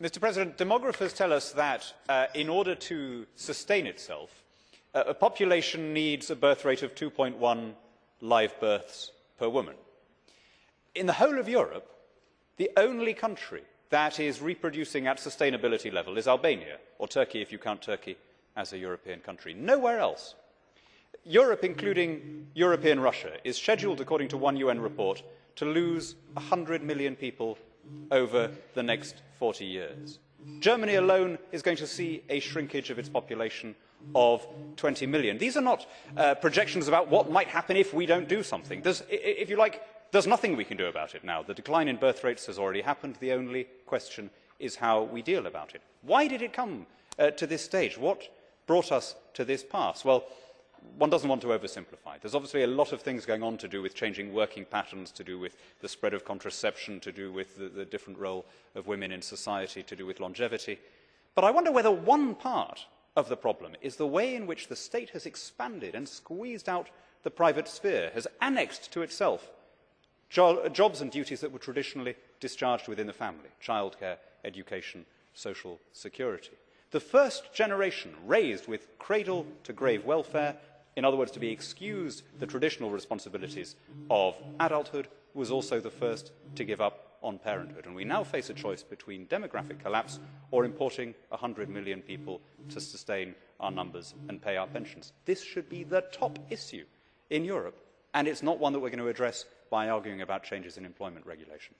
Mr. President, demographers tell us that in order to sustain itself, a population needs a birth rate of 2.1 live births per woman. In the whole of Europe, the only country that is reproducing at sustainability level is Albania, or Turkey if you count Turkey as a European country. Nowhere else. Europe, including European Russia, is scheduled, according to one UN report, to lose 100 million people over the next 40 years. Germany alone is going to see a shrinkage of its population of 20 million. These are not projections about what might happen if we don't do something. If you like, there's nothing we can do about it now. The decline in birth rates has already happened. The only question is how we deal about it. Why did it come to this stage? What brought us to this pass? Well, one doesn't want to oversimplify. There's obviously a lot of things going on to do with changing working patterns, to do with the spread of contraception, to do with the different role of women in society, to do with longevity. But I wonder whether one part of the problem is the way in which the state has expanded and squeezed out the private sphere, has annexed to itself jobs and duties that were traditionally discharged within the family: childcare, education, social security. The first generation raised with cradle-to-grave welfare, in other words, to be excused the traditional responsibilities of adulthood, was also the first to give up on parenthood. And we now face a choice between demographic collapse or importing 100 million people to sustain our numbers and pay our pensions. This should be the top issue in Europe, and it's not one that we're going to address by arguing about changes in employment regulation.